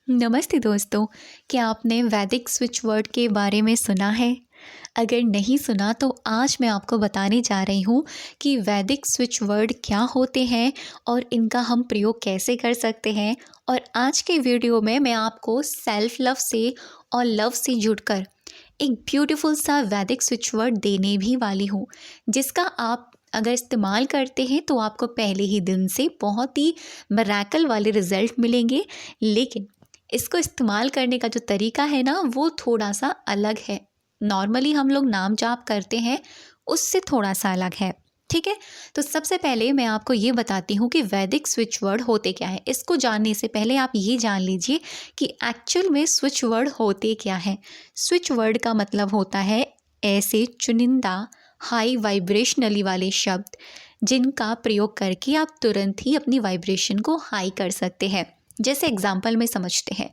नमस्ते दोस्तों। क्या आपने वैदिक स्विच वर्ड के बारे में सुना है? अगर नहीं सुना तो आज मैं आपको बताने जा रही हूँ कि वैदिक स्विच वर्ड क्या होते हैं और इनका हम प्रयोग कैसे कर सकते हैं। और आज के वीडियो में मैं आपको सेल्फ लव से और लव से जुड़कर एक ब्यूटीफुल सा वैदिक स्विच वर्ड देने भी वाली हूँ, जिसका आप अगर इस्तेमाल करते हैं तो आपको पहले ही दिन से बहुत ही मिरेकल वाले रिजल्ट मिलेंगे। लेकिन इसको इस्तेमाल करने का जो तरीका है ना, वो थोड़ा सा अलग है। नॉर्मली हम लोग नाम जाप करते हैं, उससे थोड़ा सा अलग है। ठीक है, तो सबसे पहले मैं आपको ये बताती हूँ कि वैदिक स्विच वर्ड होते क्या है। इसको जानने से पहले आप ये जान लीजिए कि एक्चुअल में स्विच वर्ड होते क्या है। स्विच वर्ड का मतलब होता है ऐसे चुनिंदा हाई वाइब्रेशनली वाले शब्द जिनका प्रयोग करके आप तुरंत ही अपनी वाइब्रेशन को हाई कर सकते हैं। जैसे एग्जाम्पल में समझते हैं,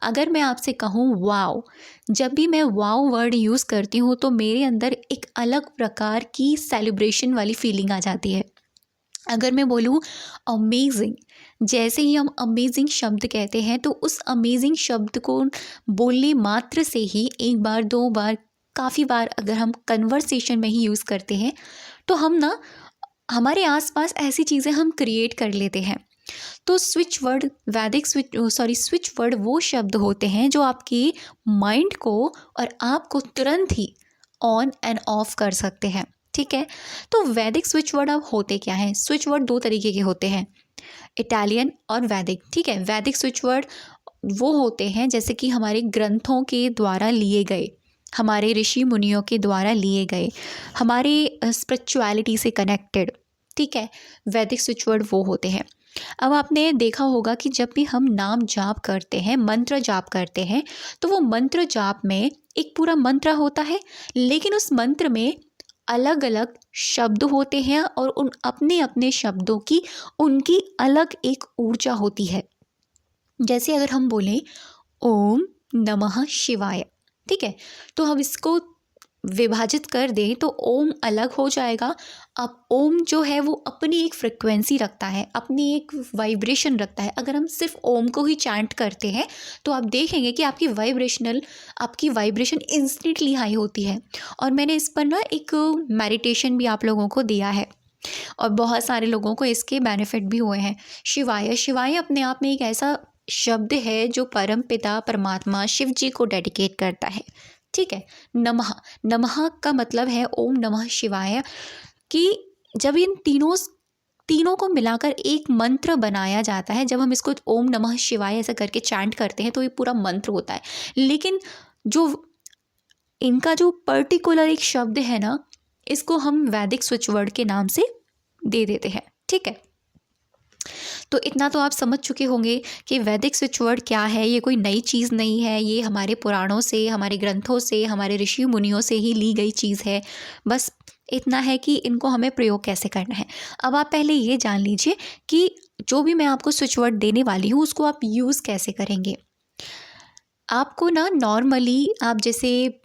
अगर मैं आपसे कहूँ वाओ, जब भी मैं वाओ वर्ड यूज़ करती हूँ तो मेरे अंदर एक अलग प्रकार की सेलिब्रेशन वाली फीलिंग आ जाती है। अगर मैं बोलूँ अमेजिंग, जैसे ही हम अमेजिंग शब्द कहते हैं तो उस अमेजिंग शब्द को बोलने मात्र से ही एक बार दो बार काफ़ी बार अगर हम कन्वर्सेशन में ही यूज़ करते हैं तो हम ना हमारे आसपास ऐसी चीज़ें हम क्रिएट कर लेते हैं। तो स्विच वर्ड वो शब्द होते हैं जो आपकी माइंड को और आपको तुरंत ही ऑन एंड ऑफ कर सकते हैं। ठीक है, तो वैदिक स्विच वर्ड अब होते क्या हैं? स्विच वर्ड दो तरीके के होते हैं, इटालियन और वैदिक। ठीक है, वैदिक स्विच वर्ड वो होते हैं जैसे कि हमारे ग्रंथों के द्वारा लिए गए, हमारे ऋषि मुनियों के द्वारा लिए गए, हमारे स्पिरिचुअलिटी से कनेक्टेड। ठीक है, वैदिक स्विच वर्ड वो होते हैं। अब आपने देखा होगा कि जब भी हम नाम जाप करते हैं, मंत्र जाप करते हैं, तो वो मंत्र जाप में एक पूरा मंत्र होता है, लेकिन उस मंत्र में अलग अलग शब्द होते हैं और उन अपने अपने शब्दों की उनकी अलग एक ऊर्जा होती है। जैसे अगर हम बोलें ओम नमः शिवाय, ठीक है, तो हम इसको विभाजित कर दें तो ओम अलग हो जाएगा। अब ओम जो है वो अपनी एक फ्रिक्वेंसी रखता है, अपनी एक वाइब्रेशन रखता है। अगर हम सिर्फ ओम को ही चैंट करते हैं तो आप देखेंगे कि आपकी वाइब्रेशन इंस्टेंटली हाई होती है। और मैंने इस पर ना एक मेडिटेशन भी आप लोगों को दिया है और बहुत सारे लोगों को इसके बेनिफिट भी हुए हैं। शिवाय, शिवाय अपने आप में एक ऐसा शब्द है जो परम पिता परमात्मा शिव जी को डेडिकेट करता है। ठीक है, नमः, नमः का मतलब है ओम नमः शिवाय, कि जब इन तीनों को मिलाकर एक मंत्र बनाया जाता है, जब हम इसको ओम नमः शिवाय ऐसा करके चैंट करते हैं तो ये पूरा मंत्र होता है। लेकिन जो इनका जो पर्टिकुलर एक शब्द है ना, इसको हम वैदिक स्विच वर्ड के नाम से दे देते हैं। ठीक है, तो इतना तो आप समझ चुके होंगे कि वैदिक स्विच वर्ड क्या है। ये कोई नई चीज़ नहीं है, ये हमारे पुराणों से, हमारे ग्रंथों से, हमारे ऋषि मुनियों से ही ली गई चीज़ है। बस इतना है कि इनको हमें प्रयोग कैसे करना है। अब आप पहले ये जान लीजिए कि जो भी मैं आपको स्विच वर्ड देने वाली हूँ उसको आप यूज़ कैसे करेंगे। आपको ना नॉर्मली आप जैसे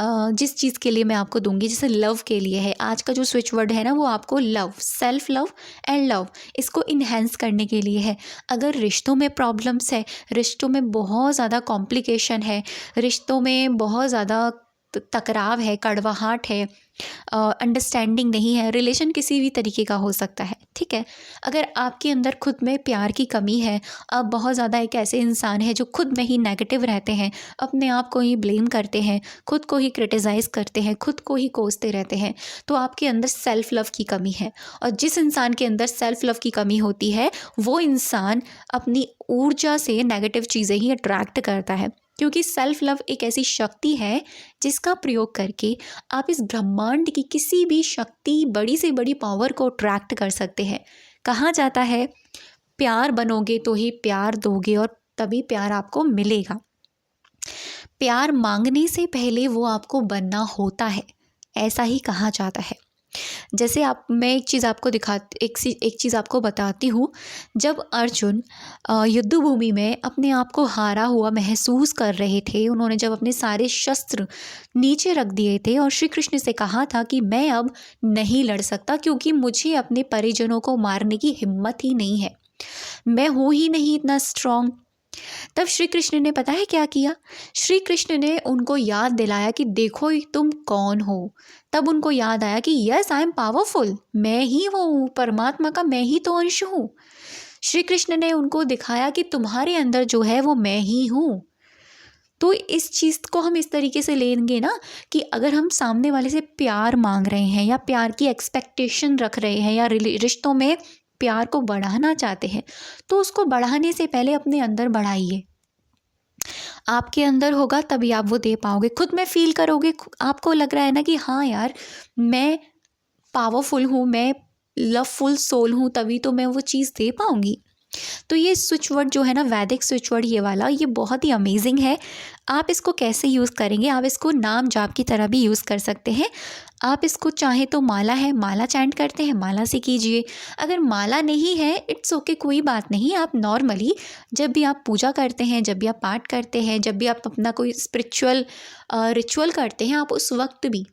जिस चीज़ के लिए मैं आपको दूंगी, जैसे लव के लिए है, आज का जो स्विच वर्ड है ना वो आपको love, self love and love, इसको इन्हेंस करने के लिए है। अगर रिश्तों में प्रॉब्लम्स है, रिश्तों में बहुत ज़्यादा कॉम्प्लिकेशन है, रिश्तों में बहुत ज़्यादा टकराव है, कड़वाहट है, अंडरस्टैंडिंग नहीं है, रिलेशन किसी भी तरीके का हो सकता है। ठीक है, अगर आपके अंदर खुद में प्यार की कमी है, आप बहुत ज़्यादा एक ऐसे इंसान हैं जो खुद में ही नेगेटिव रहते हैं, अपने आप को ही ब्लेम करते हैं, खुद को ही क्रिटिसाइज़ करते हैं, खुद को ही कोसते रहते हैं, तो आपके अंदर सेल्फ लव की कमी है। और जिस इंसान के अंदर सेल्फ लव की कमी होती है वो इंसान अपनी ऊर्जा से नेगेटिव चीज़ें ही अट्रैक्ट करता है, क्योंकि सेल्फ लव एक ऐसी शक्ति है जिसका प्रयोग करके आप इस ब्रह्मांड की किसी भी शक्ति, बड़ी से बड़ी पावर को अट्रैक्ट कर सकते हैं। कहा जाता है प्यार बनोगे तो ही प्यार दोगे और तभी प्यार आपको मिलेगा। प्यार मांगने से पहले वो आपको बनना होता है, ऐसा ही कहा जाता है। जैसे मैं एक चीज़ आपको बताती हूँ। जब अर्जुन युद्ध भूमि में अपने आप को हारा हुआ महसूस कर रहे थे, उन्होंने जब अपने सारे शस्त्र नीचे रख दिए थे और श्री कृष्ण से कहा था कि मैं अब नहीं लड़ सकता क्योंकि मुझे अपने परिजनों को मारने की हिम्मत ही नहीं है, मैं हूँ ही नहीं इतना स्ट्रांग, तब श्री कृष्ण ने पता है क्या किया? श्री कृष्ण ने उनको याद दिलाया कि देखो तुम कौन हो। तब उनको याद आया कि यस आई एम पावरफुल, मैं ही वो हूँ, परमात्मा का मैं ही तो अंश हूँ। श्री कृष्ण ने उनको दिखाया कि तुम्हारे अंदर जो है वो मैं ही हूँ। तो इस चीज़ को हम इस तरीके से लेंगे ना कि अगर हम सामने वाले से प्यार मांग रहे हैं या प्यार की एक्सपेक्टेशन रख रहे हैं या रिश्तों में प्यार को बढ़ाना चाहते हैं, तो उसको बढ़ाने से पहले अपने अंदर बढ़ाइए। आपके अंदर होगा तभी आप वो दे पाओगे। खुद में फील करोगे, आपको लग रहा है ना कि हाँ यार मैं पावरफुल हूँ, मैं लवफुल सोल हूँ, तभी तो मैं वो चीज़ दे पाऊँगी। तो ये स्विच वर्ड जो है ना, वैदिक स्विच वर्ड ये वाला, ये बहुत ही अमेजिंग है। आप इसको कैसे यूज़ करेंगे? आप इसको नाम जाप की तरह भी यूज़ कर सकते हैं। आप इसको चाहे तो माला है, माला चैंट करते हैं, माला से कीजिए। अगर माला नहीं है इट्स ओके, कोई बात नहीं। आप नॉर्मली जब भी आप पूजा करते हैं, जब भी आप पाठ करते हैं, जब भी आप अपना कोई स्पिरिचुअल रिचुअल करते हैं, आप उस वक्त भी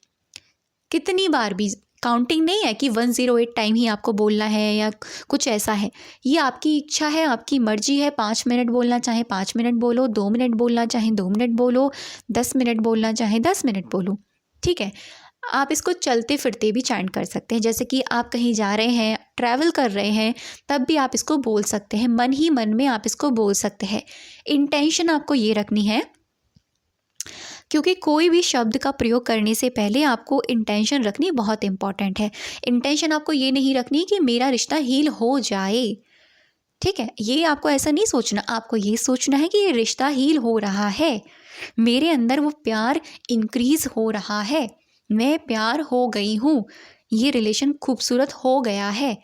कितनी बार भी, काउंटिंग नहीं है कि 108 टाइम ही आपको बोलना है या कुछ ऐसा है। ये आपकी इच्छा है, आपकी मर्जी है। 5 मिनट बोलना चाहे 5 मिनट बोलो, 2 मिनट बोलना चाहे 2 मिनट बोलो, 10 मिनट बोलना चाहे 10 मिनट बोलो, ठीक है। आप इसको चलते फिरते भी चैंट कर सकते हैं। जैसे कि आप कहीं जा रहे हैं, ट्रैवल कर रहे हैं, तब भी आप इसको बोल सकते हैं। मन ही मन में आप इसको बोल सकते हैं। इंटेंशन आपको ये रखनी है, क्योंकि कोई भी शब्द का प्रयोग करने से पहले आपको इंटेंशन रखनी बहुत इंपॉर्टेंट है। इंटेंशन आपको ये नहीं रखनी कि मेरा रिश्ता हील हो जाए, ठीक है। ये आपको ऐसा नहीं सोचना, आपको ये सोचना है कि ये रिश्ता हील हो रहा है, मेरे अंदर वो प्यार इंक्रीज हो रहा है, मैं प्यार हो गई हूँ, ये रिलेशन खूबसूरत हो गया है।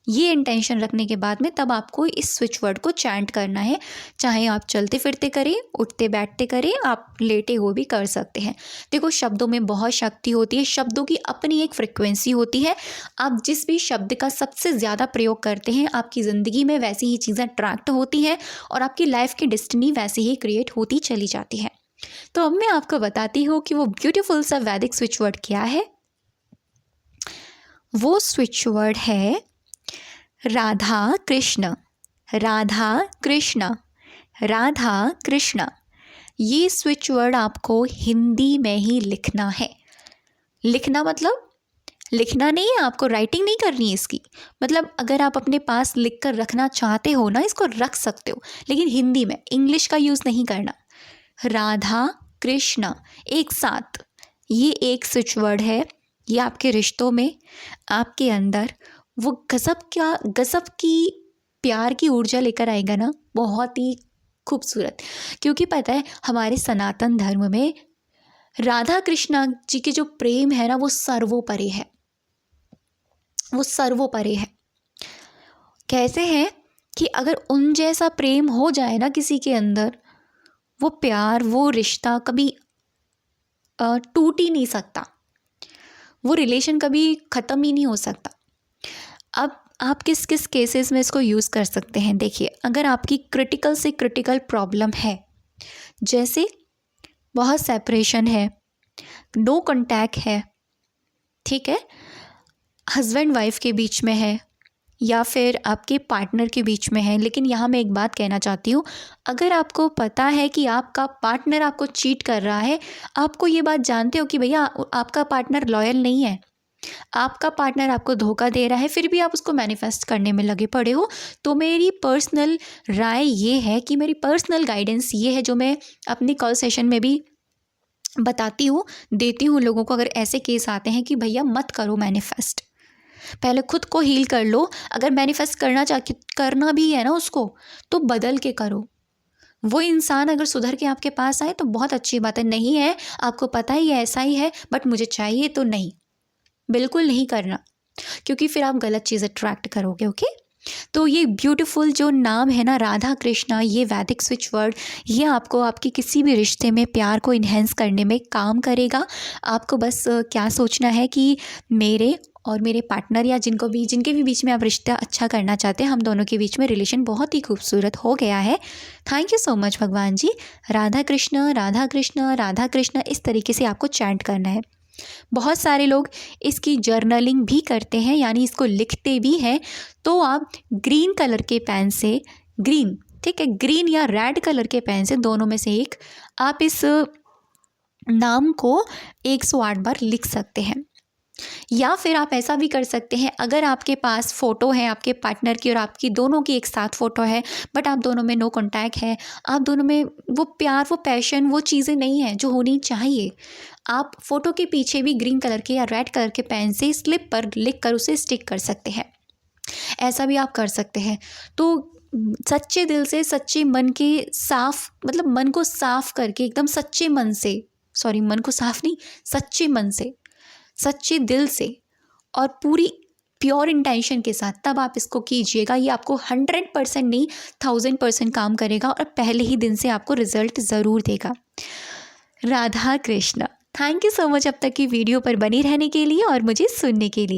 ये इंटेंशन रखने के बाद में तब आपको इस स्विच वर्ड को चैंट करना है। चाहे आप चलते फिरते करें, उठते बैठते करें, आप लेटे हुए भी कर सकते हैं। देखो शब्दों में बहुत शक्ति होती है, शब्दों की अपनी एक फ्रिक्वेंसी होती है। आप जिस भी शब्द का सबसे ज़्यादा प्रयोग करते हैं, आपकी ज़िंदगी में वैसी ही चीज़ें अट्रैक्ट होती हैं और आपकी लाइफ की डेस्टिनी वैसे ही क्रिएट होती चली जाती है। तो अब मैं आपको बताती हूँ कि वो ब्यूटीफुल सा वैदिक स्विच वर्ड क्या है। वो स्विच वर्ड है राधा कृष्ण, राधा कृष्ण, राधा कृष्ण। ये स्विच वर्ड आपको हिंदी में ही लिखना है। लिखना मतलब लिखना नहीं है, आपको राइटिंग नहीं करनी है इसकी। मतलब अगर आप अपने पास लिख कर रखना चाहते हो ना, इसको रख सकते हो, लेकिन हिंदी में, इंग्लिश का यूज़ नहीं करना। राधा कृष्ण एक साथ, ये एक स्विच वर्ड है। ये आपके रिश्तों में, आपके अंदर वो गज़ब की प्यार की ऊर्जा लेकर आएगा ना, बहुत ही खूबसूरत। क्योंकि पता है हमारे सनातन धर्म में राधा कृष्णा जी के जो प्रेम है ना, वो सर्वोपरि है, वो सर्वोपरि है। कैसे है कि अगर उन जैसा प्रेम हो जाए ना किसी के अंदर, वो प्यार, वो रिश्ता कभी टूट ही नहीं सकता, वो रिलेशन कभी ख़त्म ही नहीं हो सकता। अब आप किस किस केसेस में इसको यूज़ कर सकते हैं? देखिए, अगर आपकी क्रिटिकल से क्रिटिकल प्रॉब्लम है, जैसे बहुत सेपरेशन है, नो कांटेक्ट है, ठीक है, हस्बैंड वाइफ के बीच में है या फिर आपके पार्टनर के बीच में है। लेकिन यहाँ मैं एक बात कहना चाहती हूँ, अगर आपको पता है कि आपका पार्टनर आपको चीट कर रहा है, आपको ये बात जानते हो कि भैया आपका पार्टनर लॉयल नहीं है, आपका पार्टनर आपको धोखा दे रहा है, फिर भी आप उसको मैनिफेस्ट करने में लगे पड़े हो, तो मेरी पर्सनल राय ये है कि मेरी पर्सनल गाइडेंस ये है, जो मैं अपनी कॉल सेशन में भी बताती हूँ, देती हूँ लोगों को। अगर ऐसे केस आते हैं कि भैया मत करो मैनिफेस्ट, पहले खुद को हील कर लो। अगर मैनिफेस्ट करना भी है ना उसको, तो बदल के करो। वो इंसान अगर सुधर के आपके पास आए तो बहुत अच्छी बात है। नहीं है, आपको पता ही है ऐसा ही है, बट मुझे चाहिए, तो नहीं, बिल्कुल नहीं करना, क्योंकि फिर आप गलत चीज़ अट्रैक्ट करोगे। ओके, तो ये ब्यूटीफुल जो नाम है ना, राधा कृष्णा, ये वैदिक स्विच वर्ड, ये आपको आपकी किसी भी रिश्ते में प्यार को इन्हेंस करने में काम करेगा। आपको बस क्या सोचना है कि मेरे और मेरे पार्टनर या जिनके भी बीच में आप रिश्ता अच्छा करना चाहते हैं, हम दोनों के बीच में रिलेशन बहुत ही खूबसूरत हो गया है। थैंक यू सो मच भगवान जी। राधा कृष्ण, राधा कृष्ण, राधा कृष्ण, इस तरीके से आपको चैंट करना है। बहुत सारे लोग इसकी जर्नलिंग भी करते हैं, यानी इसको लिखते भी हैं। तो आप ग्रीन कलर के पेन से, ग्रीन ठीक है, ग्रीन या रेड कलर के पेन से दोनों में से एक आप इस नाम को 108 बार लिख सकते हैं। या फिर आप ऐसा भी कर सकते हैं, अगर आपके पास फ़ोटो है आपके पार्टनर की और आपकी दोनों की एक साथ फ़ोटो है, बट आप दोनों में नो कॉन्टैक्ट है, आप दोनों में वो प्यार, वो पैशन, वो चीज़ें नहीं हैं जो होनी चाहिए, आप फ़ोटो के पीछे भी ग्रीन कलर के या रेड कलर के पेन से स्लिप पर लिख कर उसे स्टिक कर सकते हैं। ऐसा भी आप कर सकते हैं। तो सच्चे दिल से, सच्चे मन के साफ, मतलब मन को साफ करके एकदम सच्चे मन से, सॉरी मन को साफ नहीं, सच्चे मन से, सच्चे दिल से और पूरी प्योर इंटेंशन के साथ तब आप इसको कीजिएगा। ये आपको 100% नहीं 1000% काम करेगा और पहले ही दिन से आपको रिजल्ट ज़रूर देगा। Radha Krishna. Thank you so much अब तक की वीडियो पर बनी रहने के लिए और मुझे सुनने के लिए।